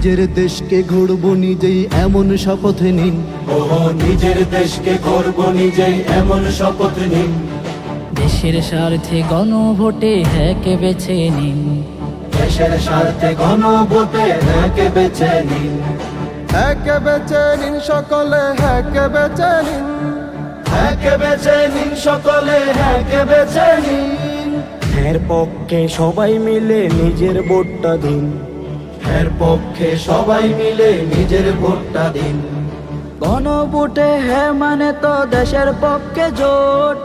নিজের দেশকে গড়ব নিজেই এমন শপথ নিন। ওহো নিজের দেশকে গড়ব নিজেই এমন শপথ নিন। দেশের স্বার্থে গণভোটে হ্যাঁকে বেছে নিন। দেশের স্বার্থে গণভোটে হ্যাঁকে বেছে নিন। হ্যাঁকে বেছে নিন সকলে, হ্যাঁকে বেছে নিন। হ্যাঁকে বেছে নিন সকলে, হ্যাঁকে বেছে নিন। এর পক্ষে সবাই মিলে নিজের ভোটটা দিন। এর পক্ষে সবাই মিলে নিজের ভোটটা দিন। গণভোটে হ্যাঁ মানে তো দেশের পক্ষে জোট,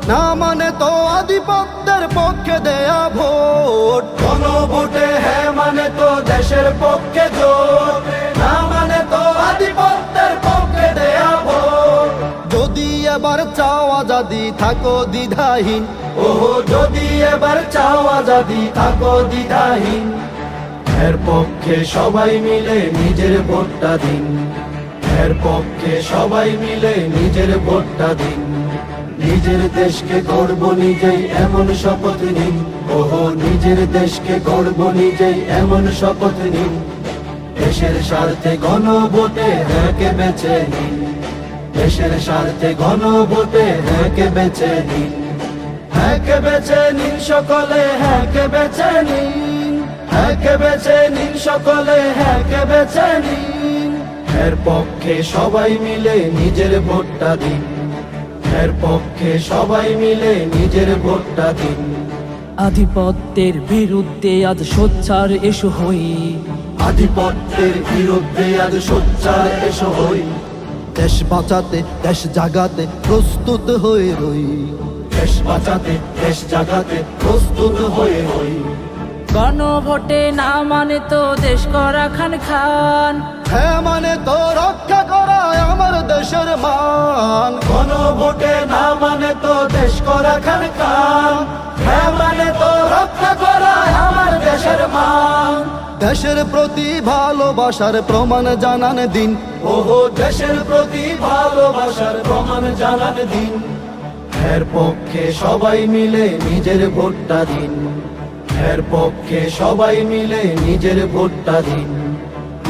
না মানে তো আধিপত্যের পক্ষে দেয়া ভোট। গণভোটে হ্যাঁ মানে তো দেশের পক্ষে জোট, না মানে তো আধিপত্যের পক্ষে দেয়া ভোট। যদি এবার চাও আজাদি থাকো দ্বিধাহীন। ওহো যদি এবার চাও আজাদি থাকো দ্বিধাহীন। এর পক্ষে সবাই মিলে নিজের ভোটটা দিন। এর পক্ষে সবাই মিলে নিজের ভোটটা দিন। নিজের দেশকে গড়ব নিজেই এমন শপথ নিন। ওহো নিজের দেশকে গড়ব নিজেই এমন শপথ নিন। দেশের স্বার্থে গণভোটে হ্যাঁকে বেছে নিন। দেশের স্বার্থে গণভোটে হ্যাঁকে বেছে নিন। হ্যাঁকে বেছে নিন সকলে, হ্যাঁকে বেছে নিন। হ্যাঁকে বেছে নিন সকলে, হ্যাঁকে বেছে নিন। এর পক্ষে সবাই মিলে নিজের ভোটটা দিন। এর পক্ষে সবাই মিলে নিজের ভোটটা দিন। আধিপত্যের বিরুদ্ধে আজ সোচ্চার এসো হই। আধিপত্যের বিরুদ্ধে আজ সোচ্চার এসো হই। দেশ বাঁচাতে দেশ জাগাতে প্রস্তুত হয়ে রই। দেশ বাঁচাতে দেশ জাগাতে প্রস্তুত হয়ে হই। গণভোটে না মানে তো দেশ করা খান খান, হ্যাঁ মানে তো রক্ষা করা আমার দেশের মান। গণভোটে না মানে তো দেশ করা খান খান, হ্যাঁ মানে তো রক্ষা করা আমার দেশের মান। দেশের প্রতি ভালোবাসার প্রমাণ জানান দিন। ওহো দেশের প্রতি ভালোবাসার প্রমাণ জানান দিন। এর পক্ষে সবাই মিলে নিজের ভোটটা দিন। এর পক্ষে সবাই মিলে নিজের ভোটটা দিন।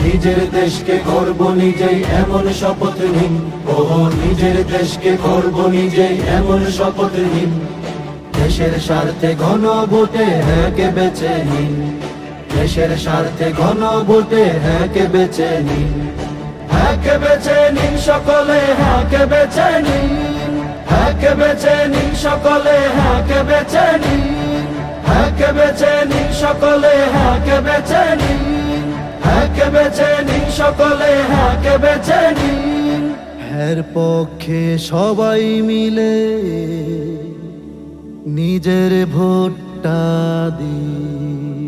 নিজের দেশকে গড়ব নিজেই এমন শপথ নিন। ওহো নিজের দেশকে গড়ব নিজেই এমন শপথ নিন। দেশের স্বার্থে গণভোটে হ্যাঁকে বেছে নিন। দেশের স্বার্থে গণভোটে হ্যাঁকে বেছে নিন। হ্যাঁকে বেছে নিন সকলে, হ্যাঁকে বেছে নিন। হ্যাঁকে বেছে নিন সকলে, হ্যাঁকে বেছে নিন। হ্যাঁকে বেছে নিন সকলে, হ্যাঁকে বেছে নিন। হ্যাঁকে বেছে নিন সকলে, হ্যাঁকে বেছে নিন। এর পক্ষে সবাই মিলে নিজের ভোটটা দিন।